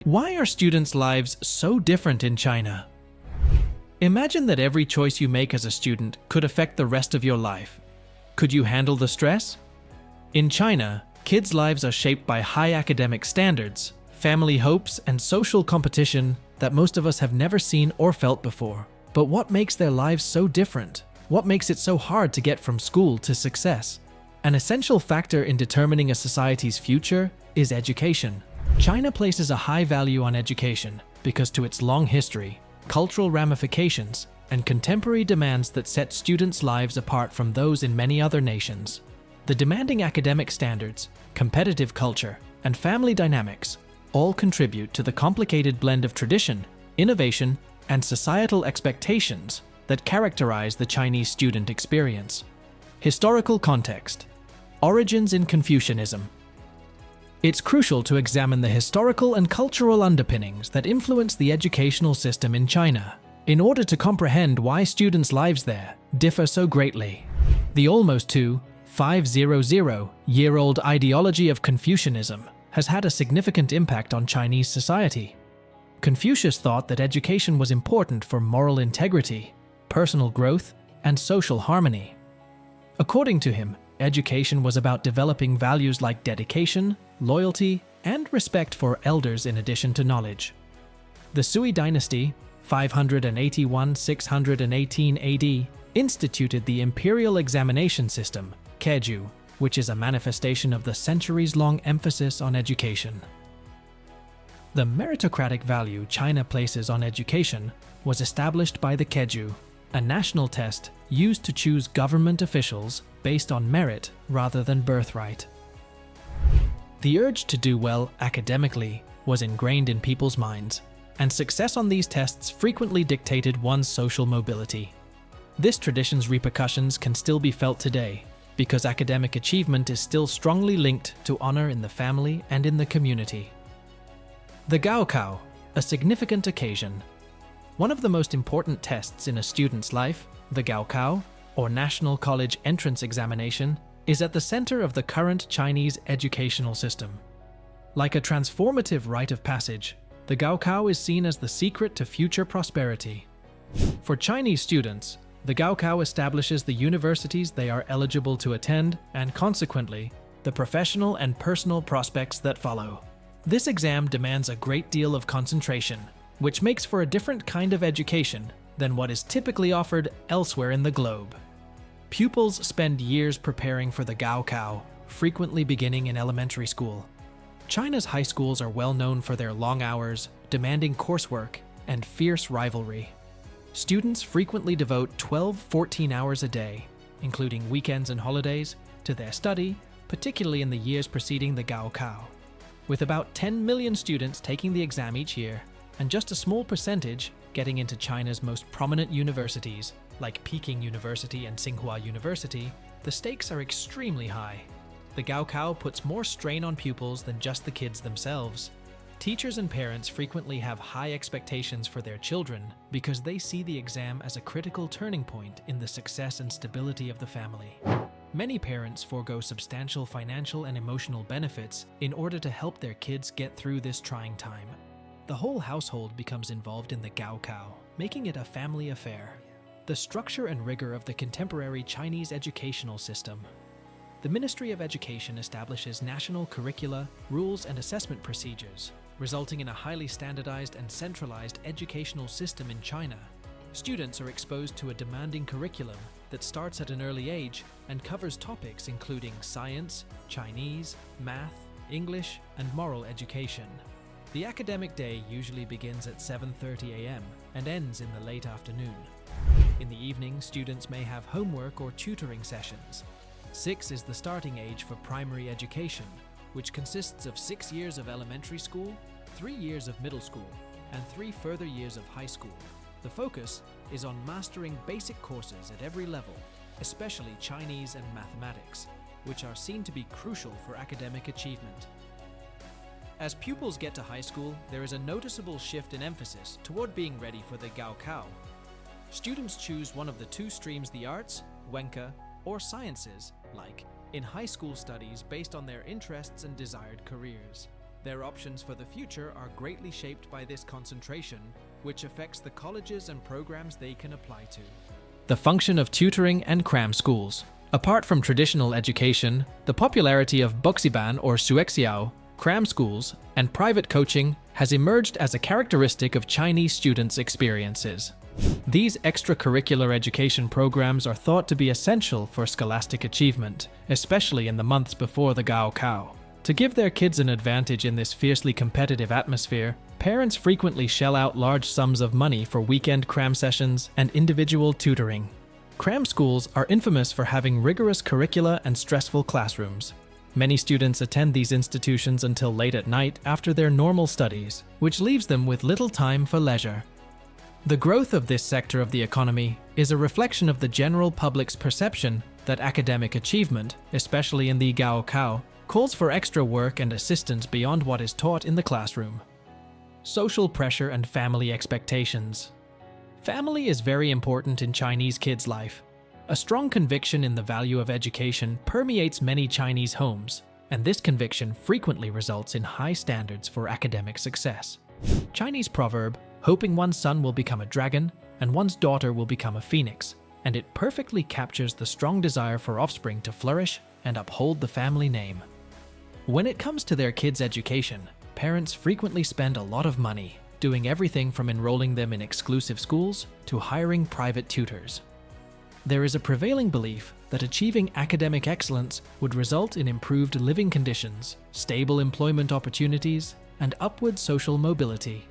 Why are students' lives so different in China? Imagine that every choice you make as a student could affect the rest of your life. Could you handle the stress? In China, kids' lives are shaped by high academic standards, family hopes, and social competition that most of us have never seen or felt before. But what makes their lives so different? What makes it so hard to get from school to success? An essential factor in determining a society's future is education. China places a high value on education because to its long history, cultural ramifications, and contemporary demands that set students' lives apart from those in many other nations. The demanding academic standards, competitive culture, and family dynamics all contribute to the complicated blend of tradition, innovation, and societal expectations that characterize the Chinese student experience. Historical context. Origins in Confucianism. It's crucial to examine the historical and cultural underpinnings that influence the educational system in China in order to comprehend why students' lives there differ so greatly. The almost 500-year-old ideology of Confucianism has had a significant impact on Chinese society. Confucius thought that education was important for moral integrity, personal growth, and social harmony. According to him, education was about developing values like dedication, loyalty, and respect for elders in addition to knowledge. The Sui dynasty, 581-618 AD, instituted the imperial examination system, Keju, which is a manifestation of the centuries-long emphasis on education. The meritocratic value China places on education was established by the Keju, a national test used to choose government officials based on merit rather than birthright. The urge to do well academically was ingrained in people's minds, and success on these tests frequently dictated one's social mobility. This tradition's repercussions can still be felt today, because academic achievement is still strongly linked to honor in the family and in the community. The Gaokao, a significant occasion. One of the most important tests in a student's life, the Gaokao, or National College Entrance Examination, is at the center of the current Chinese educational system. Like a transformative rite of passage, the Gaokao is seen as the secret to future prosperity. For Chinese students, the Gaokao establishes the universities they are eligible to attend and, consequently, the professional and personal prospects that follow. This exam demands a great deal of concentration, which makes for a different kind of education than what is typically offered elsewhere in the globe. Pupils spend years preparing for the Gaokao, frequently beginning in elementary school. China's high schools are well known for their long hours, demanding coursework, and fierce rivalry. Students frequently devote 12-14 hours a day, including weekends and holidays, to their study, particularly in the years preceding the Gaokao. With about 10 million students taking the exam each year, and just a small percentage getting into China's most prominent universities, like Peking University and Tsinghua University, the stakes are extremely high. The Gaokao puts more strain on pupils than just the kids themselves. Teachers and parents frequently have high expectations for their children because they see the exam as a critical turning point in the success and stability of the family. Many parents forego substantial financial and emotional benefits in order to help their kids get through this trying time. The whole household becomes involved in the Gaokao, making it a family affair. The structure and rigor of the contemporary Chinese educational system. The Ministry of Education establishes national curricula, rules, and assessment procedures, resulting in a highly standardized and centralized educational system in China. Students are exposed to a demanding curriculum that starts at an early age and covers topics including science, Chinese, math, English, and moral education. The academic day usually begins at 7:30 a.m. and ends in the late afternoon. In the evening, students may have homework or tutoring sessions. 6 is the starting age for primary education, which consists of 6 years of elementary school, 3 years of middle school, and 3 further years of high school. The focus is on mastering basic courses at every level, especially Chinese and mathematics, which are seen to be crucial for academic achievement. As pupils get to high school, there is a noticeable shift in emphasis toward being ready for the Gaokao. Students choose one of the 2 streams, the arts, Wenka, or sciences, like in high school studies based on their interests and desired careers. Their options for the future are greatly shaped by this concentration, which affects the colleges and programs they can apply to. The function of tutoring and cram schools. Apart from traditional education, the popularity of buxiban or suexiao, cram schools, and private coaching has emerged as a characteristic of Chinese students' experiences. These extracurricular education programs are thought to be essential for scholastic achievement, especially in the months before the Gaokao. To give their kids an advantage in this fiercely competitive atmosphere, parents frequently shell out large sums of money for weekend cram sessions and individual tutoring. Cram schools are infamous for having rigorous curricula and stressful classrooms. Many students attend these institutions until late at night after their normal studies, which leaves them with little time for leisure. The growth of this sector of the economy is a reflection of the general public's perception that academic achievement, especially in the Gaokao, calls for extra work and assistance beyond what is taught in the classroom. Social pressure and family expectations. Family is very important in Chinese kids' life. A strong conviction in the value of education permeates many Chinese homes, and this conviction frequently results in high standards for academic success. Chinese proverb, hoping one's son will become a dragon and one's daughter will become a phoenix, and it perfectly captures the strong desire for offspring to flourish and uphold the family name. When it comes to their kids' education, parents frequently spend a lot of money, doing everything from enrolling them in exclusive schools to hiring private tutors. There is a prevailing belief that achieving academic excellence would result in improved living conditions, stable employment opportunities, and upward social mobility.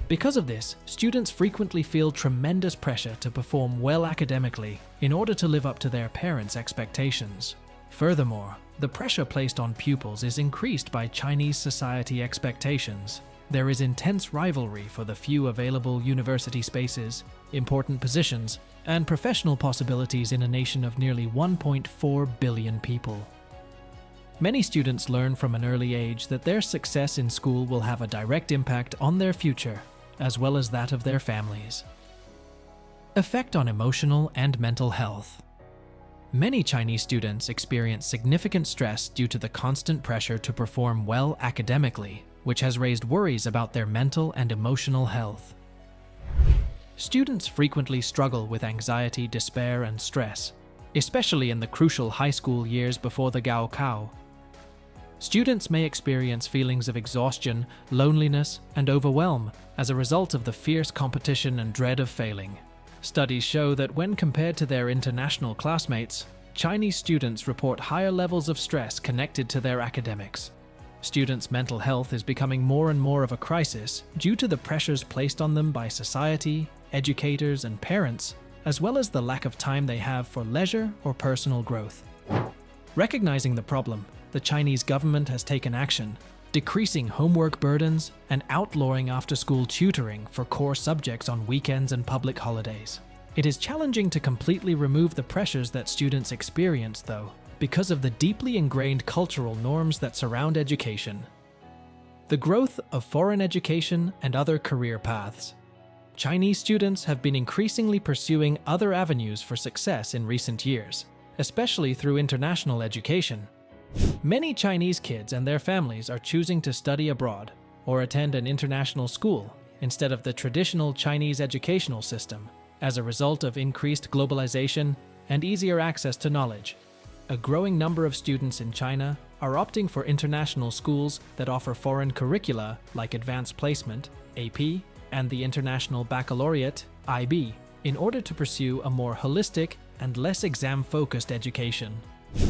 Because of this, students frequently feel tremendous pressure to perform well academically in order to live up to their parents' expectations. Furthermore, the pressure placed on pupils is increased by Chinese society expectations. There is intense rivalry for the few available university spaces, important positions, and professional possibilities in a nation of nearly 1.4 billion people. Many students learn from an early age that their success in school will have a direct impact on their future, as well as that of their families. Effect on emotional and mental health. Many Chinese students experience significant stress due to the constant pressure to perform well academically, which has raised worries about their mental and emotional health. Students frequently struggle with anxiety, despair, and stress, especially in the crucial high school years before the Gaokao. Students may experience feelings of exhaustion, loneliness, and overwhelm as a result of the fierce competition and dread of failing. Studies show that when compared to their international classmates, Chinese students report higher levels of stress connected to their academics. Students' mental health is becoming more and more of a crisis due to the pressures placed on them by society, educators, and parents, as well as the lack of time they have for leisure or personal growth. Recognizing the problem, the Chinese government has taken action, decreasing homework burdens and outlawing after-school tutoring for core subjects on weekends and public holidays. It is challenging to completely remove the pressures that students experience, though, because of the deeply ingrained cultural norms that surround education. The growth of foreign education and other career paths. Chinese students have been increasingly pursuing other avenues for success in recent years, especially through international education. Many Chinese kids and their families are choosing to study abroad or attend an international school instead of the traditional Chinese educational system as a result of increased globalization and easier access to knowledge. A growing number of students in China are opting for international schools that offer foreign curricula like Advanced Placement, AP, and the International Baccalaureate, IB, in order to pursue a more holistic and less exam-focused education.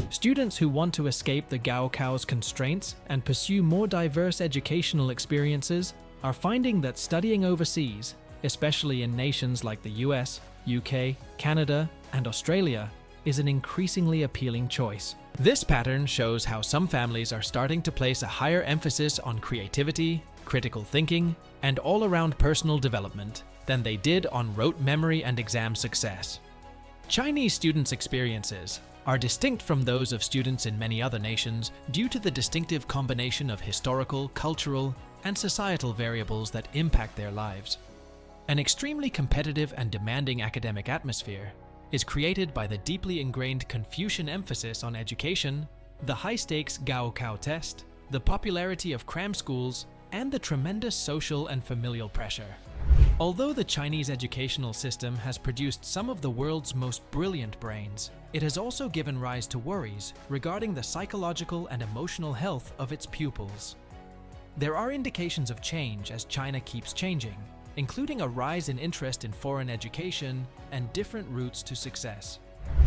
Students who want to escape the Gaokao's constraints and pursue more diverse educational experiences are finding that studying overseas, especially in nations like the US, UK, Canada, and Australia, is an increasingly appealing choice. This pattern shows how some families are starting to place a higher emphasis on creativity, critical thinking, and all-around personal development than they did on rote memory and exam success. Chinese students' experiences are distinct from those of students in many other nations due to the distinctive combination of historical, cultural, and societal variables that impact their lives. An extremely competitive and demanding academic atmosphere is created by the deeply ingrained Confucian emphasis on education, the high-stakes Gaokao test, the popularity of cram schools, and the tremendous social and familial pressure. Although the Chinese educational system has produced some of the world's most brilliant brains, it has also given rise to worries regarding the psychological and emotional health of its pupils. There are indications of change as China keeps changing, including a rise in interest in foreign education and different routes to success.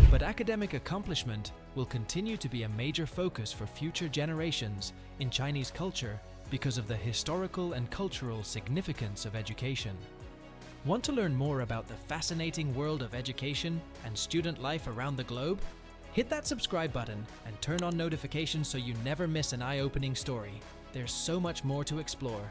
But academic accomplishment will continue to be a major focus for future generations in Chinese culture because of the historical and cultural significance of education. Want to learn more about the fascinating world of education and student life around the globe? Hit that subscribe button and turn on notifications so you never miss an eye-opening story. There's so much more to explore.